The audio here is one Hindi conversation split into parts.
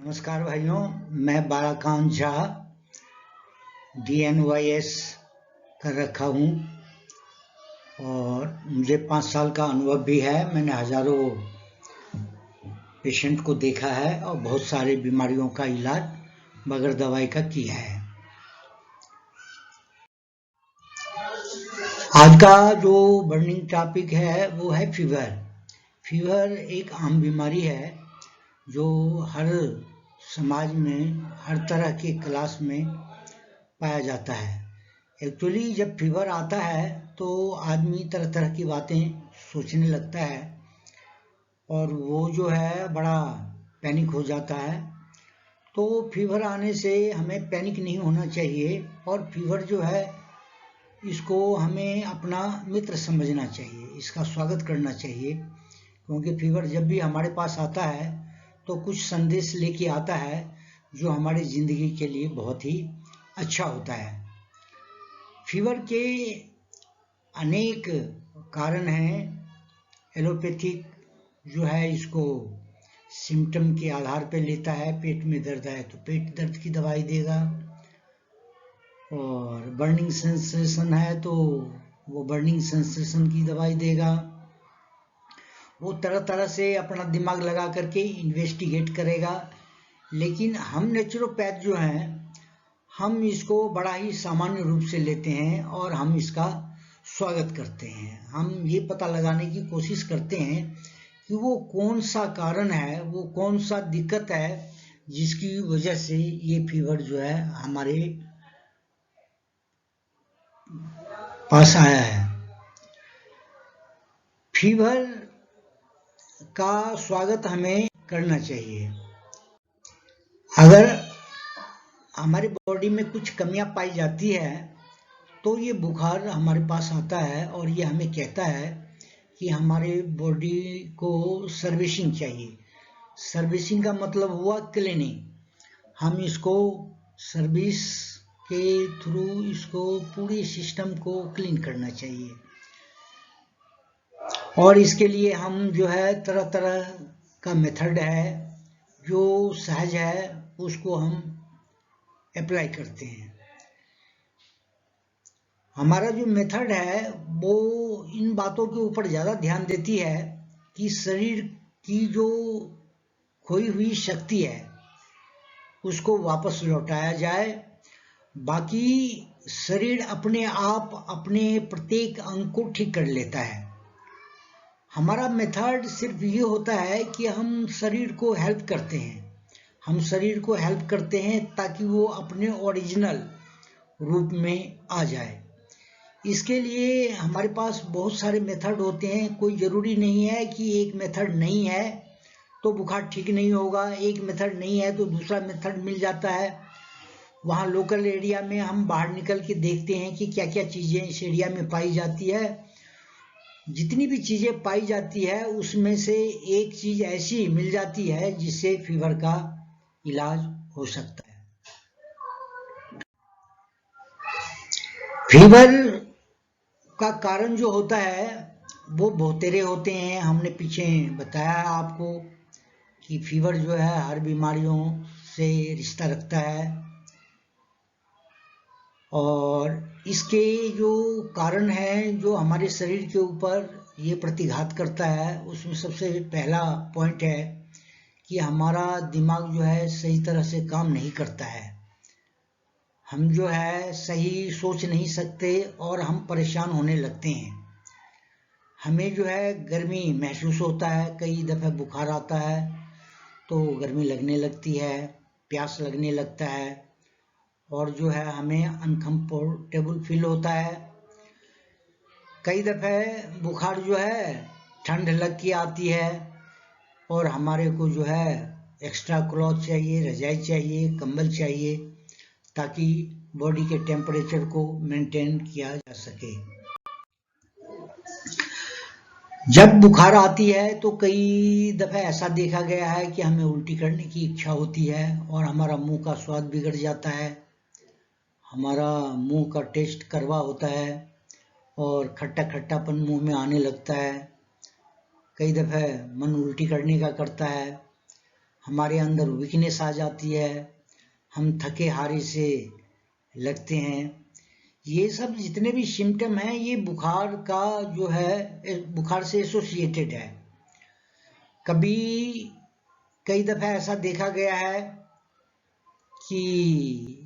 नमस्कार भाइयों, मैं बालाकांत झा DNYS कर रखा हूँ और मुझे 5 साल का अनुभव भी है। मैंने हजारों पेशेंट को देखा है और बहुत सारे बीमारियों का इलाज बगैर दवाई का किया है। आज का जो बर्निंग टॉपिक है वो है फीवर। फीवर एक आम बीमारी है जो हर समाज में, हर तरह के क्लास में पाया जाता है। एक्चुअली जब फीवर आता है तो आदमी तरह तरह की बातें सोचने लगता है और वो जो है बड़ा पैनिक हो जाता है। तो फीवर आने से हमें पैनिक नहीं होना चाहिए और फीवर जो है इसको हमें अपना मित्र समझना चाहिए, इसका स्वागत करना चाहिए, क्योंकि फीवर जब भी हमारे पास आता है तो कुछ संदेश लेके आता है जो हमारी ज़िंदगी के लिए बहुत ही अच्छा होता है। फीवर के अनेक कारण हैं। एलोपैथिक जो है इसको सिम्टम के आधार पर लेता है। पेट में दर्द है तो पेट दर्द की दवाई देगा, और बर्निंग सेंसेशन है तो वो बर्निंग सेंसेशन की दवाई देगा। वो तरह तरह से अपना दिमाग लगा करके इन्वेस्टिगेट करेगा। लेकिन हम नेचुरोपैथ जो हैं, हम इसको बड़ा ही सामान्य रूप से लेते हैं और हम इसका स्वागत करते हैं। हम ये पता लगाने की कोशिश करते हैं कि वो कौन सा कारण है, वो कौन सा दिक्कत है जिसकी वजह से ये फीवर जो है हमारे पास आया है। फीवर का स्वागत हमें करना चाहिए। अगर हमारी बॉडी में कुछ कमियां पाई जाती है तो ये बुखार हमारे पास आता है और ये हमें कहता है कि हमारे बॉडी को सर्विसिंग चाहिए। सर्विसिंग का मतलब हुआ क्लीनिंग। हम इसको सर्विस के थ्रू इसको पूरी सिस्टम को क्लीन करना चाहिए, और इसके लिए हम जो है तरह तरह का मेथड है जो सहज है उसको हम अप्लाई करते हैं। हमारा जो मेथड है वो इन बातों के ऊपर ज़्यादा ध्यान देती है कि शरीर की जो खोई हुई शक्ति है उसको वापस लौटाया जाए। बाकी शरीर अपने आप अपने प्रत्येक अंग को ठीक कर लेता है। हमारा मेथड सिर्फ ये होता है कि हम शरीर को हेल्प करते हैं। हम शरीर को हेल्प करते हैं ताकि वो अपने ओरिजिनल रूप में आ जाए। इसके लिए हमारे पास बहुत सारे मेथड होते हैं। कोई ज़रूरी नहीं है कि एक मेथड नहीं है तो बुखार ठीक नहीं होगा, एक मेथड नहीं है तो दूसरा मेथड मिल जाता है। वहाँ लोकल एरिया में हम बाहर निकल के देखते हैं कि क्या क्या चीज़ें इस एरिया में पाई जाती है। जितनी भी चीज़ें पाई जाती है उसमें से एक चीज़ ऐसी मिल जाती है जिससे फीवर का इलाज हो सकता है। फीवर का कारण जो होता है वो बहुतेरे होते हैं। हमने पीछे बताया है आपको कि फीवर जो है हर बीमारियों से रिश्ता रखता है, और इसके जो कारण हैं जो हमारे शरीर के ऊपर ये प्रतिघात करता है उसमें सबसे पहला पॉइंट है कि हमारा दिमाग जो है सही तरह से काम नहीं करता है। हम जो है सही सोच नहीं सकते और हम परेशान होने लगते हैं। हमें जो है गर्मी महसूस होता है, कई दफ़े बुखार आता है तो गर्मी लगने लगती है, प्यास लगने लगता है, और जो है हमें अनकंफर्टेबल फील होता है। कई दफ़े बुखार जो है ठंड लग के आती है और हमारे को जो है एक्स्ट्रा क्लॉथ चाहिए, रजाई चाहिए, कंबल चाहिए, ताकि बॉडी के टेम्परेचर को मेंटेन किया जा सके। जब बुखार आती है तो कई दफ़े ऐसा देखा गया है कि हमें उल्टी करने की इच्छा होती है और हमारा मुंह का स्वाद बिगड़ जाता है, हमारा मुंह का टेस्ट कड़वा होता है और खट्टा खट्टापन मुंह में आने लगता है। कई दफ़े मन उल्टी करने का करता है। हमारे अंदर वीकनेस आ जाती है, हम थके हारे से लगते हैं। ये सब जितने भी सिम्टम हैं ये बुखार का जो है, बुखार से एसोसिएटेड है। कभी कई दफा ऐसा देखा गया है कि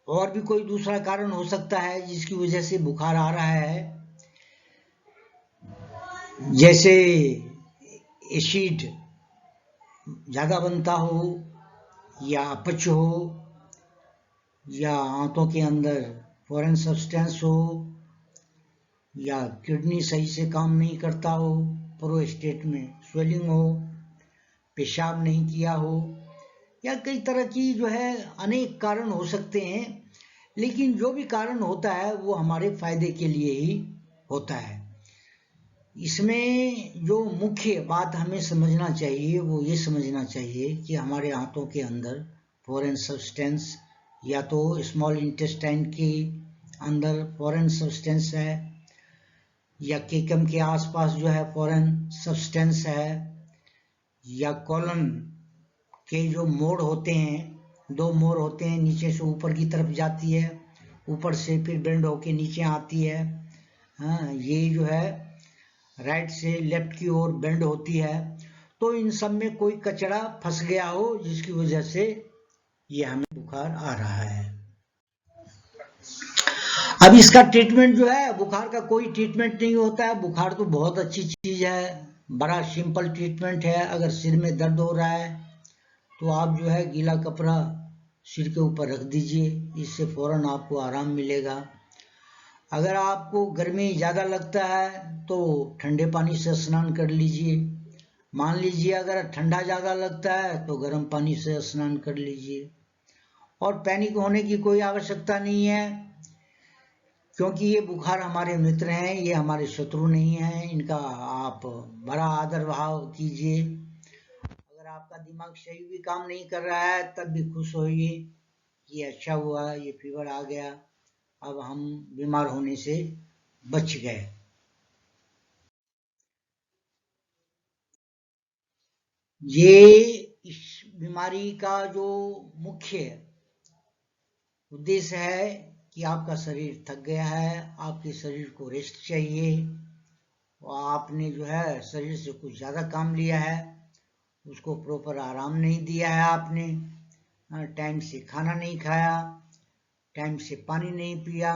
और भी कोई दूसरा कारण हो सकता है जिसकी वजह से बुखार आ रहा है, जैसे एसिड ज़्यादा बनता हो, या अपच हो, या आंतों के अंदर फॉरेन सब्सटेंस हो, या किडनी सही से काम नहीं करता हो, प्रोस्टेट में स्वेलिंग हो, पेशाब नहीं किया हो, या कई तरह की जो है अनेक कारण हो सकते हैं। लेकिन जो भी कारण होता है वो हमारे फायदे के लिए ही होता है। इसमें जो मुख्य बात हमें समझना चाहिए वो ये समझना चाहिए कि हमारे हाथों के अंदर फॉरेन सब्सटेंस, या तो स्मॉल इंटेस्टाइन के अंदर फॉरेन सब्सटेंस है, या केकम के आसपास जो है फॉरेन सब्सटेंस है, या कॉलन के जो मोड़ होते हैं, 2 मोड़ होते हैं, नीचे से ऊपर की तरफ जाती है, ऊपर से फिर बेंड होके नीचे आती है। हाँ, ये जो है राइट से लेफ्ट की ओर बेंड होती है। तो इन सब में कोई कचरा फंस गया हो जिसकी वजह से ये हमें बुखार आ रहा है। अब इसका ट्रीटमेंट जो है, बुखार का कोई ट्रीटमेंट नहीं होता है। बुखार तो बहुत अच्छी चीज है, बड़ा सिंपल ट्रीटमेंट है। अगर सिर में दर्द हो रहा है तो आप जो है गीला कपड़ा सिर के ऊपर रख दीजिए, इससे फौरन आपको आराम मिलेगा। अगर आपको गर्मी ज़्यादा लगता है तो ठंडे पानी से स्नान कर लीजिए। मान लीजिए अगर ठंडा ज़्यादा लगता है तो गर्म पानी से स्नान कर लीजिए। और पैनिक होने की कोई आवश्यकता नहीं है, क्योंकि ये बुखार हमारे मित्र हैं, ये हमारे शत्रु नहीं हैं। इनका आप बड़ा आदर भाव कीजिए। अगर आपका दिमाग सही भी काम नहीं कर रहा है तब भी खुश होइए, ये अच्छा हुआ, ये फीवर आ गया, अब हम बीमार होने से बच गए। ये इस बीमारी का जो मुख्य उद्देश्य है कि आपका शरीर थक गया है, आपके शरीर को रेस्ट चाहिए, और आपने जो है शरीर से कुछ ज़्यादा काम लिया है, उसको प्रॉपर आराम नहीं दिया है आपने, टाइम से खाना नहीं खाया, टाइम से पानी नहीं पिया,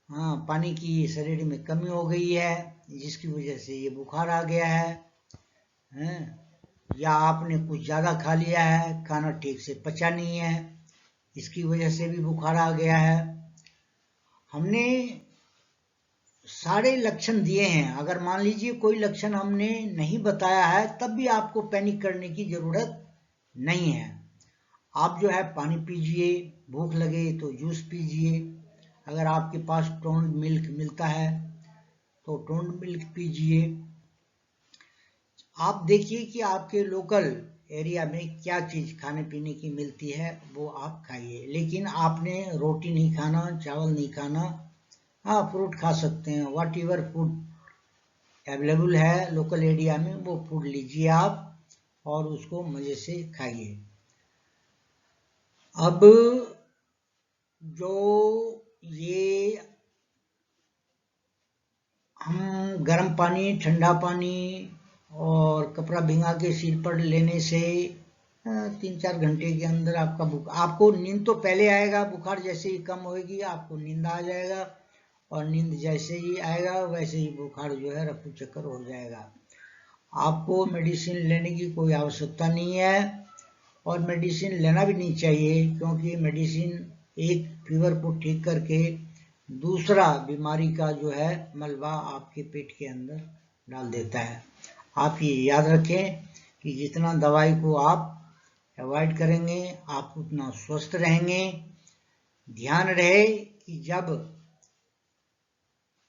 हाँ, पानी की शरीर में कमी हो गई है जिसकी वजह से ये बुखार आ गया है। या आपने कुछ ज़्यादा खा लिया है, खाना ठीक से पचा नहीं है, इसकी वजह से भी बुखार आ गया है। हमने सारे लक्षण दिए हैं। अगर मान लीजिए कोई लक्षण हमने नहीं बताया है तब भी आपको पैनिक करने की ज़रूरत नहीं है। आप जो है पानी पीजिए, भूख लगे तो जूस पीजिए, अगर आपके पास टोन्ड मिल्क मिलता है तो टोन्ड मिल्क पीजिए। आप देखिए कि आपके लोकल एरिया में क्या चीज़ खाने पीने की मिलती है, वो आप खाइए। लेकिन आपने रोटी नहीं खाना, चावल नहीं खाना। हाँ, फ्रूट खा सकते हैं, वाट एवर फूड अवेलेबल है लोकल एरिया में वो फूड लीजिए आप, और उसको मज़े से खाइए। अब जो ये हम गर्म पानी, ठंडा पानी और कपड़ा भिंगा के सिर पर लेने से 3-4 घंटे के अंदर आपको नींद तो पहले आएगा। बुखार जैसे ही कम होगी आपको नींद आ जाएगा, और नींद जैसे ही आएगा वैसे ही बुखार जो है रफू चक्कर हो जाएगा। आपको मेडिसिन लेने की कोई आवश्यकता नहीं है, और मेडिसिन लेना भी नहीं चाहिए, क्योंकि मेडिसिन एक फीवर को ठीक करके दूसरा बीमारी का जो है मलबा आपके पेट के अंदर डाल देता है। आप ये याद रखें कि जितना दवाई को आप अवॉइड करेंगे आप उतना स्वस्थ रहेंगे। ध्यान रहे कि जब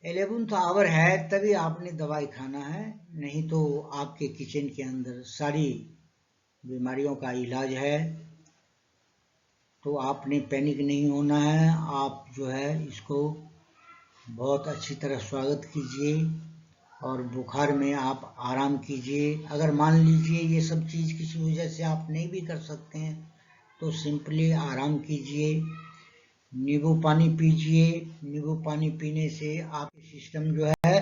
11th आवर है तभी आपने दवाई खाना है, नहीं तो आपके किचन के अंदर सारी बीमारियों का इलाज है। तो आपने पैनिक नहीं होना है, आप जो है इसको बहुत अच्छी तरह स्वागत कीजिए, और बुखार में आप आराम कीजिए। अगर मान लीजिए ये सब चीज़ किसी वजह से आप नहीं भी कर सकते हैं तो सिंपली आराम कीजिए, नींबू पानी पीजिए। नींबू पानी पीने से आपका सिस्टम जो है